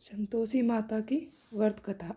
संतोषी माता की व्रत कथा।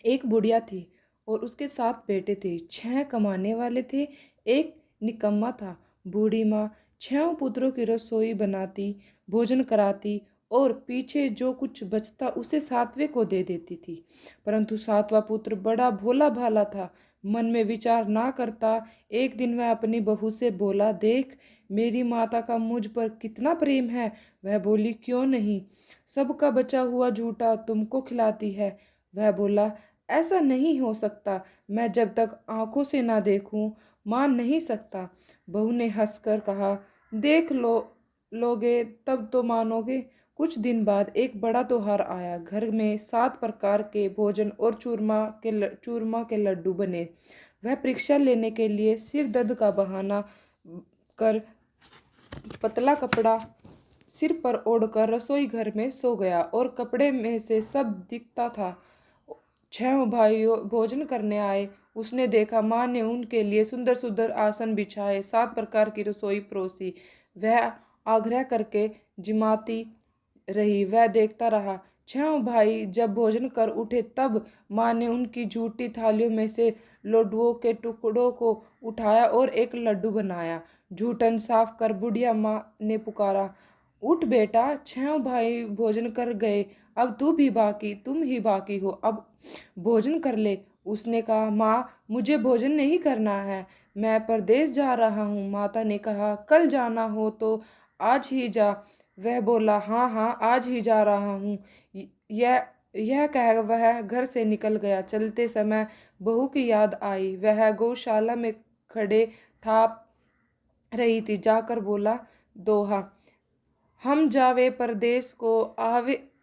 एक बुढ़िया थी और उसके 7 बेटे थे। 6 कमाने वाले थे, एक निकम्मा था। बूढ़ी माँ 6 पुत्रों की रसोई बनाती, भोजन कराती और पीछे जो कुछ बचता उसे 7वें को दे देती थी। परंतु 7वां पुत्र बड़ा भोला भाला था, मन में विचार ना करता। एक दिन वह अपनी बहू से बोला, देख मेरी माता का मुझ पर कितना प्रेम है। वह बोली, क्यों नहीं, सबका बचा हुआ झूठा तुमको खिलाती है। वह बोला, ऐसा नहीं हो सकता, मैं जब तक आंखों से ना देखूं मान नहीं सकता। बहू ने हंसकर कहा, देख लोगे तब तो मानोगे। कुछ दिन बाद एक बड़ा त्योहार आया। घर में 7 प्रकार के भोजन और चूरमा के लड्डू बने। वह परीक्षा लेने के लिए सिर दर्द का बहाना कर पतला कपड़ा सिर पर ओढ़कर रसोई घर में सो गया और कपड़े में से सब दिखता था। 6 भाइयों भोजन करने आए। उसने देखा माँ ने उनके लिए सुंदर सुंदर आसन बिछाए, 7 प्रकार की रसोई परोसी। वह आग्रह करके जिमाती रही, वह देखता रहा। 6 भाई जब भोजन कर उठे तब माँ ने उनकी झूठी थालियों में से लड्डुओं के टुकड़ों को उठाया और एक लड्डू बनाया। झूठन साफ कर बुढ़िया माँ ने पुकारा, उठ बेटा, 6 भाई भोजन कर गए, अब तुम ही बाकी हो, अब भोजन कर ले। उसने कहा, माँ मुझे भोजन नहीं करना है, मैं परदेश जा रहा हूँ। माता ने कहा, कल जाना हो तो आज ही जा। वह बोला, हाँ हाँ आज ही जा रहा हूँ। यह कह वह घर से निकल गया। चलते समय बहू की याद आई। वह गौशाला में खड़े था रही थी, जाकर बोला, दोहा, हम जावे परदेश को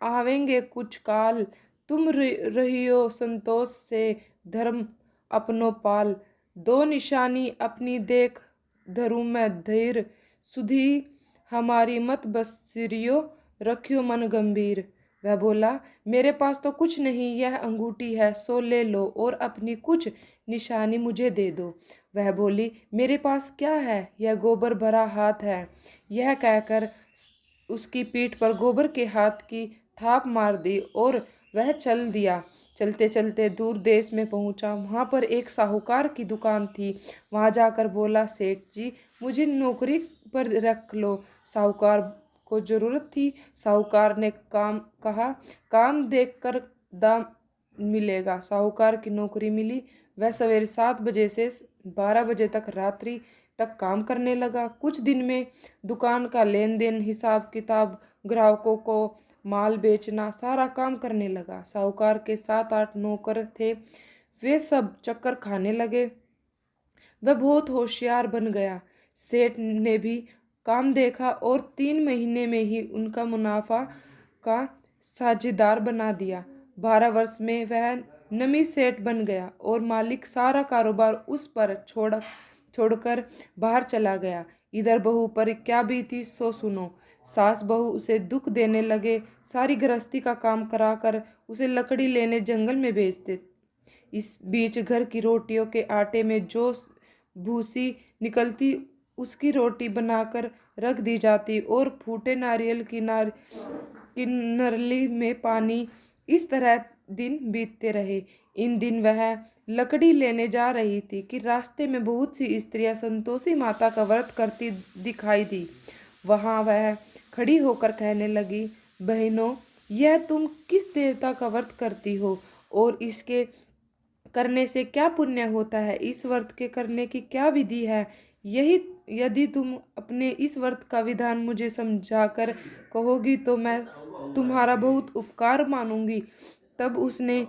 आवेंगे कुछ काल। तुम रहियो संतोष से धर्म अपनो पाल। दो निशानी अपनी देख धरूं मैं धीर। सुधी हमारी मत बसरियो, रखियो मन गंभीर। वह बोला, मेरे पास तो कुछ नहीं, यह अंगूठी है, सो ले लो और अपनी कुछ निशानी मुझे दे दो। वह बोली, मेरे पास क्या है, यह गोबर भरा हाथ है। यह कहकर उसकी पीठ पर गोबर के हाथ की थाप मार दी और वह चल दिया। चलते चलते दूर देश में पहुंचा। वहां पर एक साहूकार की दुकान थी। वहां जाकर बोला, सेठ जी मुझे नौकरी पर रख लो। साहूकार को जरूरत थी। साहूकार ने काम देखकर दाम मिलेगा। साहूकार की नौकरी मिली। वह सवेरे 7 बजे से 12 बजे तक रात्रि तक काम करने लगा। कुछ दिन में दुकान का लेन देन, हिसाब किताब, ग्राहकों को माल बेचना, सारा काम करने लगा। साहूकार के 7-8 नौकर थे, वे सब चक्कर खाने लगे। वह बहुत होशियार बन गया। सेठ ने भी काम देखा और 3 महीने में ही उनका मुनाफा का साझेदार बना दिया। 12 वर्ष में वह नमी सेठ बन गया और मालिक सारा कारोबार उस पर छोड़कर बाहर चला गया। इधर बहू पर क्या बीती सो सुनो। सास बहू उसे दुख देने लगे। सारी गृहस्थी का काम कराकर उसे लकड़ी लेने जंगल में भेजते। इस बीच घर की रोटियों के आटे में जो भूसी निकलती उसकी रोटी बनाकर रख दी जाती और फूटे नारियल की नरली में पानी। इस तरह दिन बीतते रहे। इन दिन वह लकड़ी लेने जा रही थी कि रास्ते में बहुत सी स्त्रियां संतोषी माता का व्रत करती दिखाई दी। वहां वह खड़ी होकर कहने लगी, बहनों, यह तुम किस देवता का व्रत करती हो और इसके करने से क्या पुण्य होता है? इस व्रत के करने की क्या विधि है? यही यदि तुम अपने इस व्रत का विधान मुझे समझाकर कहोगी तो मैं तुम्हारा बहुत उपकार मानूंगी। तब उसने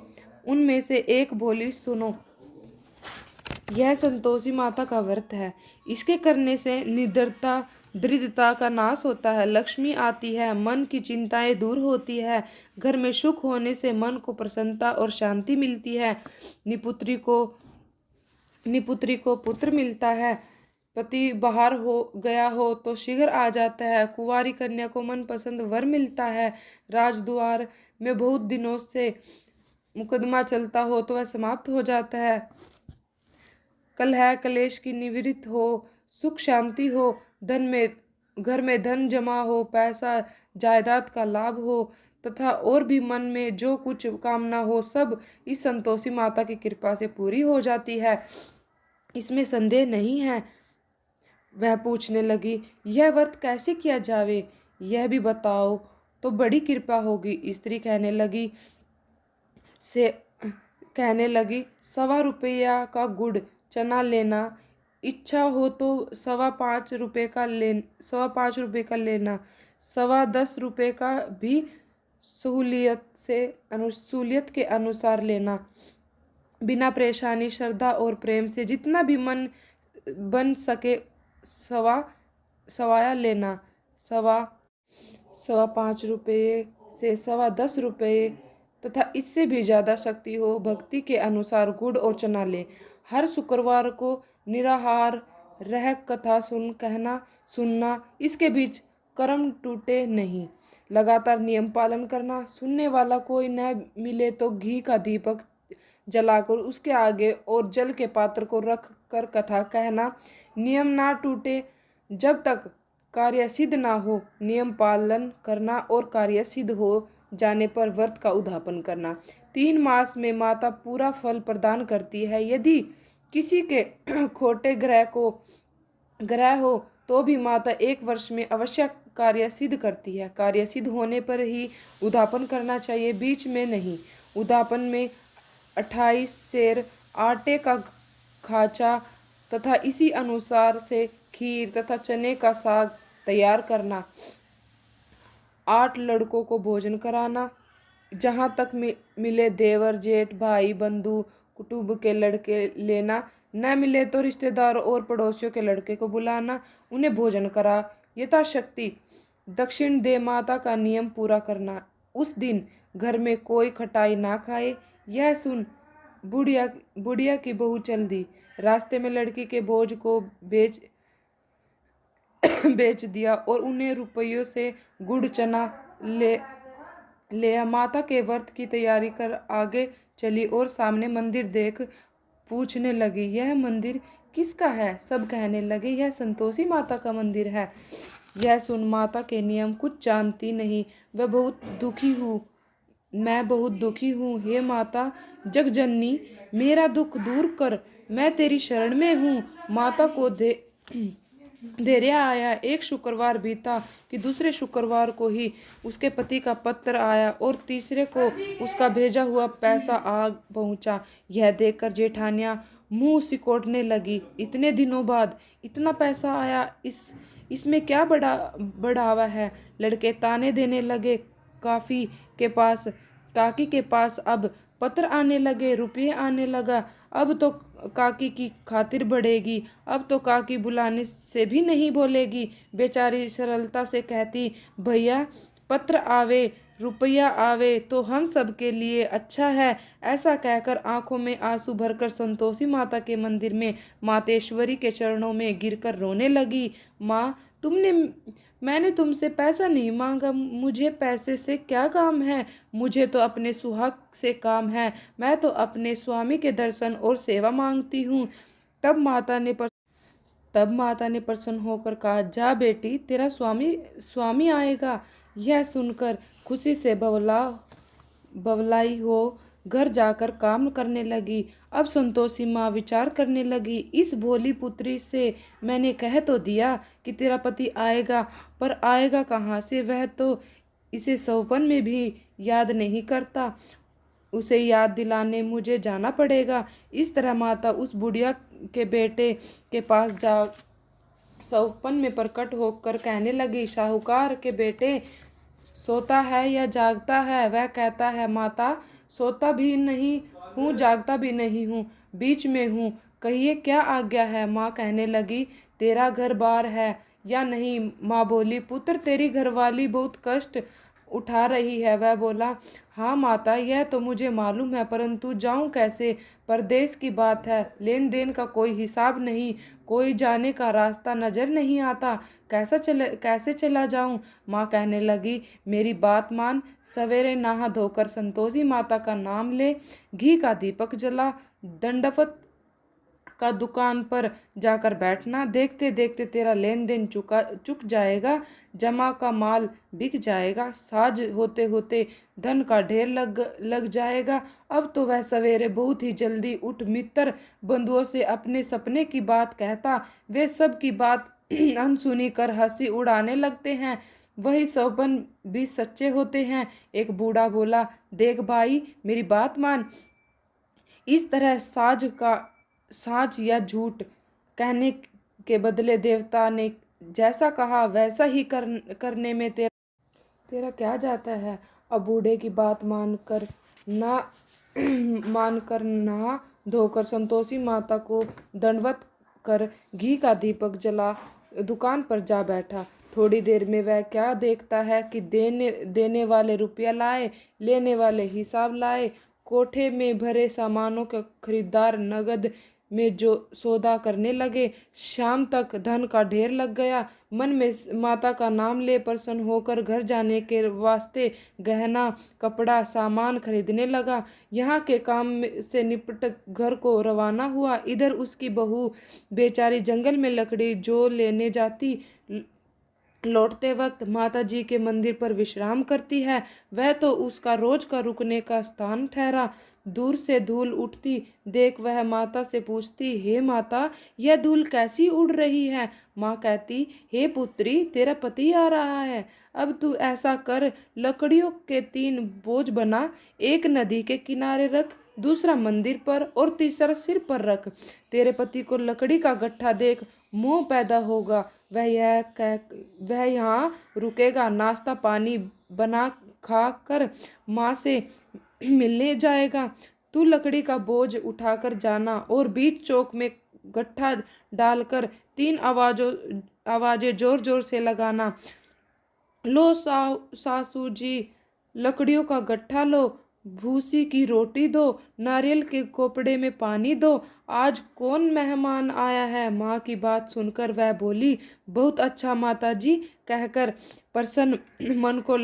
उनमें से एक बोली, सुनो, यह संतोषी माता का व्रत है। इसके करने से निडरता दरिद्रता का नाश होता है, लक्ष्मी आती है, मन की चिंताएं दूर होती है, घर में सुख होने से मन को प्रसन्नता और शांति मिलती है, निपुत्री को पुत्र मिलता है, पति बाहर हो गया हो तो शीघ्र आ जाता है, कुंवारी कन्या को मनपसंद वर मिलता है, राजद्वार में बहुत दिनों से मुकदमा चलता हो तो वह समाप्त हो जाता है, कलह कलेश की निवृत्ति हो, सुख शांति हो, घर में धन जमा हो, पैसा जायदाद का लाभ हो तथा और भी मन में जो कुछ कामना हो सब इस संतोषी माता की कृपा से पूरी हो जाती है, इसमें संदेह नहीं है। वह पूछने लगी, यह व्रत कैसे किया जावे, यह भी बताओ तो बड़ी कृपा होगी। स्त्री से कहने लगी, 1.25 का गुड़ चना लेना, इच्छा हो तो 5.25 का 5.25 का लेना, 10.25 का भी सहूलियत के अनुसार लेना, बिना परेशानी श्रद्धा और प्रेम से जितना भी मन बन सके सवाया लेना। सवा 5.25 से 10.25 तथा इससे भी ज़्यादा शक्ति हो भक्ति के अनुसार गुड़ और चना ले। हर शुक्रवार को निराहार रह कथा कहना सुनना, इसके बीच कर्म टूटे नहीं। लगातार नियम पालन करना। सुनने वाला कोई न मिले तो घी का दीपक जलाकर उसके आगे और जल के पात्र को रख कर कथा कहना। नियम ना टूटे जब तक कार्य सिद्ध ना हो। नियम पालन करना और कार्य सिद्ध हो जाने पर व्रत का उद्यापन करना। 3 मास में माता पूरा फल प्रदान करती है। यदि किसी के खोटे ग्रह हो तो भी माता 1 वर्ष में अवश्य कार्य सिद्ध करती है। कार्य सिद्ध होने पर ही उद्यापन करना चाहिए, बीच में नहीं। उद्यापन में 28 सेर आटे का खांचा तथा इसी अनुसार से खीर तथा चने का साग तैयार करना। 8 लड़कों को भोजन कराना। जहाँ तक मिले देवर जेठ भाई बंधु कुटुंब के लड़के लेना, न मिले तो रिश्तेदारों और पड़ोसियों के लड़के को बुलाना, उन्हें भोजन करा यथाशक्ति दक्षिण दे। माता का नियम पूरा करना। उस दिन घर में कोई खटाई ना खाए। यह सुन बुढ़िया की बहू चल दी। रास्ते में लड़की के बोझ को बेच दिया और उन्हें रुपयों से गुड़ चना ले माता के व्रत की तैयारी कर आगे चली और सामने मंदिर देख पूछने लगी, यह मंदिर किसका है? सब कहने लगे, यह संतोषी माता का मंदिर है। यह सुन माता के नियम कुछ जानती नहीं। मैं बहुत दुखी हूँ। हे माता जगजननी, मेरा दुख दूर कर, मैं तेरी शरण में हूँ। माता को धैर्य आया। एक शुक्रवार बीता कि दूसरे शुक्रवार को ही उसके पति का पत्र आया और तीसरे को उसका भेजा हुआ पैसा आ पहुंचा। यह देखकर जेठानियां मुंह सिकोड़ने लगी। इतने दिनों बाद इतना पैसा आया, इसमें क्या बढ़ावा है? लड़के ताने देने लगे। काकी के पास अब पत्र आने लगे, रुपये आने लगा। अब तो काकी की खातिर बढ़ेगी, अब तो काकी बुलाने से भी नहीं बोलेगी। बेचारी सरलता से कहती, भैया पत्र आवे रुपया आवे तो हम सब के लिए अच्छा है। ऐसा कहकर आंखों में आंसू भरकर संतोषी माता के मंदिर में मातेश्वरी के चरणों में गिरकर रोने लगी। माँ, मैंने तुमसे पैसा नहीं मांगा, मुझे पैसे से क्या काम है? मुझे तो अपने सुहाग से काम है। मैं तो अपने स्वामी के दर्शन और सेवा मांगती हूँ। तब माता ने प्रसन्न होकर कहा, जा बेटी, तेरा स्वामी आएगा। यह सुनकर खुशी से बवलाई हो घर जाकर काम करने लगी। अब संतोषी माँ विचार करने लगी, इस भोली पुत्री से मैंने कह तो दिया कि तेरा पति आएगा, पर आएगा कहाँ से? वह तो इसे सौपन में भी याद नहीं करता। उसे याद दिलाने मुझे जाना पड़ेगा। इस तरह माता उस बुढ़िया के बेटे के पास जा सौपन में प्रकट होकर कहने लगी, साहूकार के बेटे, सोता है या जागता है? वह कहता है, माता सोता भी नहीं हूँ, जागता भी नहीं हूँ, बीच में हूँ, कहिए क्या आज्ञा है? माँ कहने लगी, तेरा घर बार है या नहीं? माँ बोली, पुत्र तेरी घरवाली बहुत कष्ट उठा रही है। वह बोला, हाँ माता, यह तो मुझे मालूम है, परंतु जाऊं कैसे? परदेश की बात है, लेन देन का कोई हिसाब नहीं, कोई जाने का रास्ता नजर नहीं आता, कैसे चला जाऊं? माँ कहने लगी, मेरी बात मान, सवेरे नहा धोकर संतोषी माता का नाम ले, घी का दीपक जला, दंडवत का दुकान पर जाकर बैठना। देखते देखते तेरा लेन देन चुक जाएगा, जमा का माल बिक जाएगा, साज होते होते धन का ढेर लग जाएगा। अब तो वह सवेरे बहुत ही जल्दी उठ मित्र बंधुओं से अपने सपने की बात कहता। वे सब की बात अनसुनी कर हंसी उड़ाने लगते हैं। वही सौपन भी सच्चे होते हैं। एक बूढ़ा बोला, देख भाई मेरी बात मान। इस तरह साज या झूठ कहने के बदले देवता ने जैसा कहा वैसा ही करने में तेरा क्या जाता है। अब बूढ़े की बात ना मानकर नहा धोकर संतोषी माता को दंडवत कर घी का दीपक जला दुकान पर जा बैठा। थोड़ी देर में वह क्या देखता है कि देने वाले रुपया लाए, लेने वाले हिसाब लाए। कोठे में भरे सामानों के खरीदार नगद में जो सौदा करने लगे। शाम तक धन का ढेर लग गया। मन में माता का नाम ले प्रसन्न होकर घर जाने के वास्ते गहना कपड़ा सामान खरीदने लगा। यहाँ के काम से निपट घर को रवाना हुआ। इधर उसकी बहू बेचारी जंगल में लकड़ी जो लेने जाती, लौटते वक्त माता जी के मंदिर पर विश्राम करती है। वह तो उसका रोज का रुकने का स्थान ठहरा। दूर से धूल उठती देख वह माता से पूछती, हे माता यह धूल कैसी उड़ रही है। माँ कहती, हे पुत्री तेरा पति आ रहा है। अब तू ऐसा कर, लकड़ियों के 3 बोझ बना, एक नदी के किनारे रख, दूसरा मंदिर पर और तीसरा सिर पर रख। तेरे पति को लकड़ी का गट्ठा देख मोह पैदा होगा। वह यहाँ रुकेगा, नाश्ता पानी बना खा कर माँ से मिलने जाएगा। तू लकड़ी का बोझ उठाकर जाना और बीच चौक में गट्ठा डालकर 3 आवाजें जोर जोर से लगाना। लो सासू जी लकड़ियों का गट्ठा लो, भूसी की रोटी दो, नारियल के कोपड़े में पानी दो, आज कौन मेहमान आया है। माँ की बात सुनकर वह बोली, बहुत अच्छा माता जी कहकर प्रसन्न मन को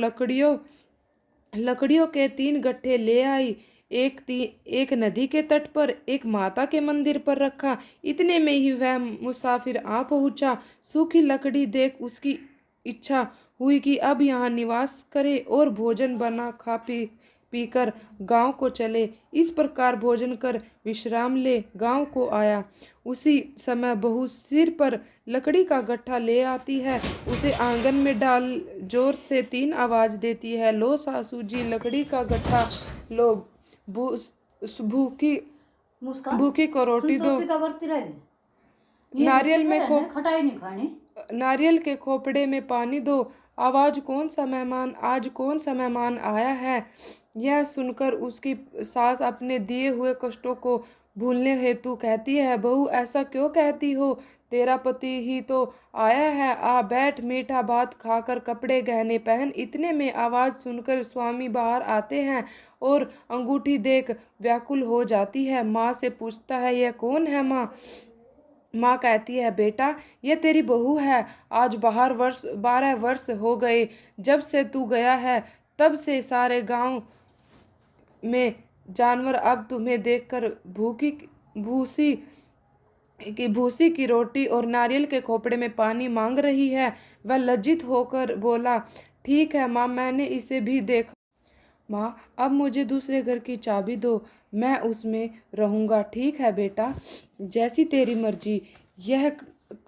लकड़ियों के 3 गट्ठे ले आई। एक नदी के तट पर, एक माता के मंदिर पर रखा। इतने में ही वह मुसाफिर आ पहुंचा। सूखी लकड़ी देख उसकी इच्छा हुई कि अब यहाँ निवास करे और भोजन बना खा पीकर गांव को चले। इस प्रकार भोजन कर विश्राम ले गांव को आया। उसी समय बहू सिर पर लकड़ी का गट्ठा ले आती है, उसे आंगन में डाल जोर से 3 आवाज देती है, लो सासू जी लकड़ी का गट्ठा लो, भूखी को रोटी दो, नारियल के खोपड़े में पानी दो। आज कौन सा मेहमान आया है। यह सुनकर उसकी सास अपने दिए हुए कष्टों को भूलने हेतु कहती है, बहू ऐसा क्यों कहती हो, तेरा पति ही तो आया है, आ बैठ मीठा भात खाकर कपड़े गहने पहन। इतने में आवाज सुनकर स्वामी बाहर आते हैं और अंगूठी देख व्याकुल हो जाती है। माँ से पूछता है, यह कौन है माँ। माँ कहती है, बेटा यह तेरी बहू है। आज 12 वर्ष हो गए जब से तू गया है, तब से सारे गांव में जानवर अब तुम्हें देखकर भूसी की रोटी और नारियल के खोपड़े में पानी मांग रही है। वह लज्जित होकर बोला, ठीक है माँ, मैंने इसे भी देखा। माँ अब मुझे दूसरे घर की चाबी दो, मैं उसमें रहूँगा। ठीक है बेटा, जैसी तेरी मर्जी। यह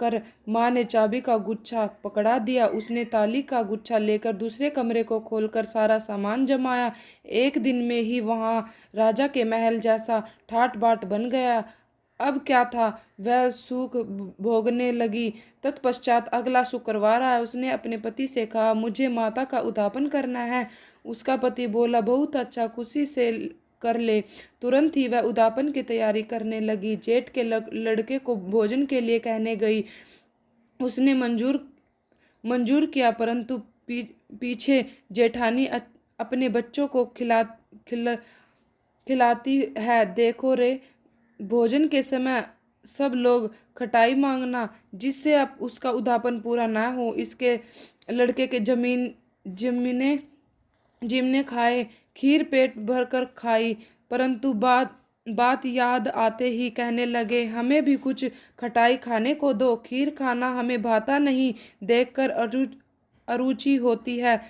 कर माँ ने चाबी का गुच्छा पकड़ा दिया। उसने ताली का गुच्छा लेकर दूसरे कमरे को खोलकर सारा सामान जमाया। एक दिन में ही वहाँ राजा के महल जैसा ठाट बाट बन गया। अब क्या था, वह सुख भोगने लगी। तत्पश्चात अगला शुक्रवार आया। उसने अपने पति से कहा, मुझे माता का उद्यापन करना है। उसका पति बोला, बहुत अच्छा, खुशी से कर ले। तुरंत ही वह उद्यापन की तैयारी करने लगी। जेठ के लड़के को भोजन के लिए कहने गई। उसने मंजूर किया, परंतु पीछे जेठानी अपने बच्चों को खिलाती है। देखो रे, भोजन के समय सब लोग खटाई मांगना, जिससे अब उसका उद्यापन पूरा ना हो। इसके लड़के के जिमने खाए, खीर पेट भरकर खाई, परंतु बाद बात याद आते ही कहने लगे, हमें भी कुछ खटाई खाने को दो, खीर खाना हमें भाता नहीं, देखकर अरुचि होती है।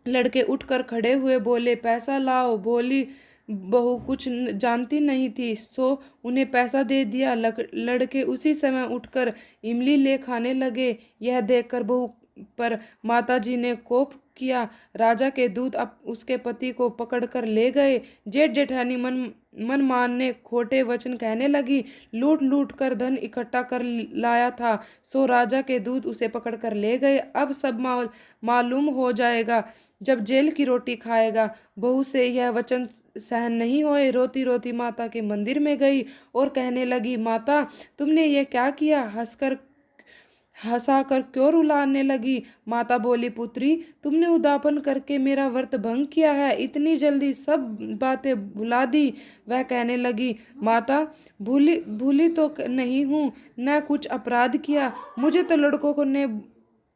लड़के उठकर खड़े हुए बोले, पैसा लाओ। भोली बहू कुछ जानती नहीं थी, सो उन्हें पैसा दे दिया। लड़के उसी समय उठकर इमली ले खाने लगे। यह देखकर बहू पर माताजी ने कोप किया। राजा के दूत अब उसके पति को पकड़कर ले गए। जेठ जेठानी मन मन मारने खोटे वचन कहने लगी। लूट लूट कर धन इकट्ठा कर लाया था, सो राजा के दूत उसे पकड़कर ले गए। अब सब मालूम हो जाएगा जब जेल की रोटी खाएगा। बहू से यह वचन सहन नहीं होए, रोती रोती माता के मंदिर में गई और कहने लगी, माता तुमने ये क्या किया? हंसाकर क्यों रुलाने लगी? माता बोली, पुत्री तुमने उदापन करके मेरा व्रत भंग किया है, इतनी जल्दी सब बातें भुला दी। वह कहने लगी, माता भूली भूली तो नहीं हूँ, न कुछ अपराध किया, मुझे तो लड़कों को ने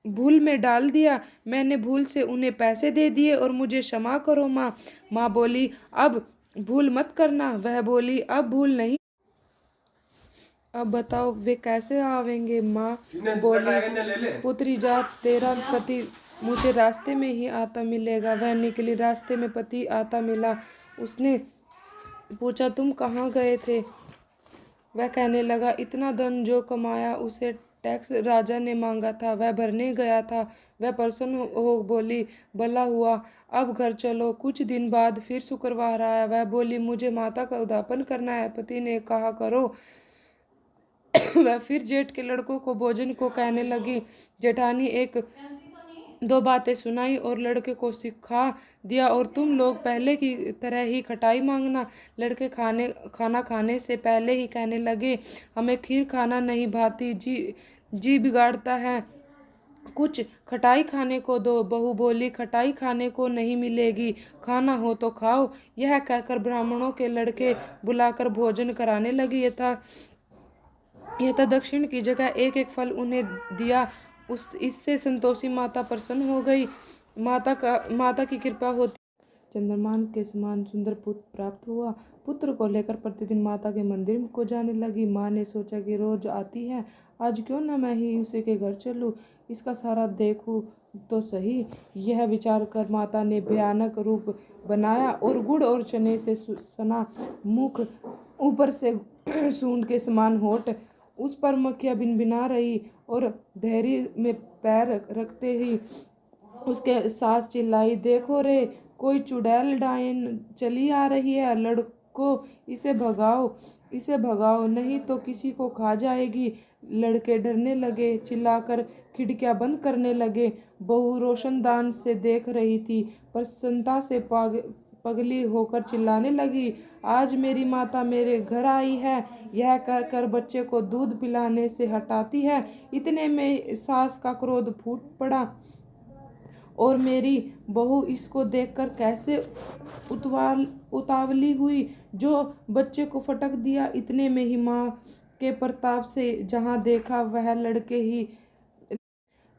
भूल में डाल दिया। मैंने भूल से उन्हें पैसे दे दिए और मुझे क्षमा करो माँ। माँ बोली, अब भूल मत करना। वह बोली, अब भूल नहीं। अब बताओ वे कैसे आवेंगे? माँ बोली, पुत्री जा, तेरा पति मुझे रास्ते में ही आता मिलेगा। वह निकली, रास्ते में पति आता मिला। उसने पूछा, तुम कहाँ गए थे? वह कहने लगा, इतना धन जो कमाया उसे टैक्स राजा ने मांगा था, वह भरने गया था। वह प्रसन्न हो बोली, भला हुआ, अब घर चलो। कुछ दिन बाद फिर शुक्रवार आया। वह बोली, मुझे माता का उद्यापन करना है। पति ने कहा, करो। वह फिर जेठ के लड़कों को भोजन को कहने लगी। जेठानी एक दो बातें सुनाई और लड़के को सिखा दिया, और तुम लोग पहले की तरह ही खटाई मांगना। लड़के खाना खाने से पहले ही कहने लगे, हमें खीर खाना नहीं भाती, जी बिगाड़ता है, कुछ खटाई खाने को दो। बहू बोली, खटाई खाने को नहीं मिलेगी, खाना हो तो खाओ। यह कहकर ब्राह्मणों के लड़के बुलाकर भोजन कराने लगी। यथा दक्षिण की जगह एक एक फल उन्हें दिया। इससे संतोषी माता प्रसन्न हो गई। माता की कृपा होती चंद्रमान के समान सुंदर पुत्र प्राप्त हुआ। पुत्र को लेकर प्रतिदिन माता के मंदिर को जाने लगी। माँ ने सोचा कि रोज आती है, आज क्यों न मैं ही उसी के घर चलूं, इसका सारा देखूं तो सही। यह विचार कर माता ने भयानक रूप बनाया और गुड़ और चने से सना मुख, ऊपर से सूंड के समान होठ, उस पर मक्खियाँ भिनभिना रही और धैर्य में पैर रखते ही उसके सास चिल्लाई, देखो रे, कोई चुड़ैल डायन चली आ रही है, लड़को इसे भगाओ नहीं तो किसी को खा जाएगी। लड़के डरने लगे, चिल्लाकर खिड़कियां बंद करने लगे। बहू रोशनदान से देख रही थी, प्रसन्नता से पगली होकर चिल्लाने लगी, आज मेरी माता मेरे घर आई है। यह कर बच्चे को दूध पिलाने से हटाती है। इतने में सास का क्रोध फूट पड़ा और मेरी बहू इसको देखकर कैसे उतावली हुई, जो बच्चे को फटक दिया। इतने में ही माँ के प्रताप से जहाँ देखा वह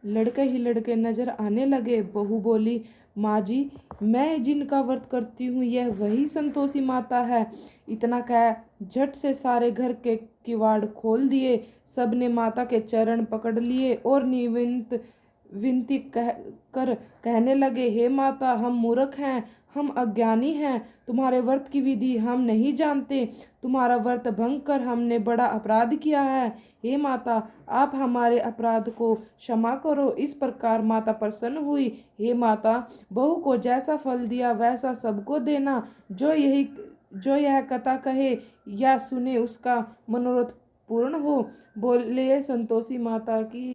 लड़के नजर आने लगे। बहू बोली, माँ जी, मैं जिनका व्रत करती हूँ यह वही संतोषी माता है। इतना कह झट से सारे घर के किवाड़ खोल दिए। सबने माता के चरण पकड़ लिए और विनती कर कहने लगे, हे माता, हम मूर्ख हैं, हम अज्ञानी हैं, तुम्हारे व्रत की विधि हम नहीं जानते, तुम्हारा व्रत भंग कर हमने बड़ा अपराध किया है। हे माता, आप हमारे अपराध को क्षमा करो। इस प्रकार माता प्रसन्न हुई। हे माता, बहू को जैसा फल दिया वैसा सबको देना। जो यह कथा कहे या सुने उसका मनोरथ पूर्ण हो। बोले संतोषी माता की।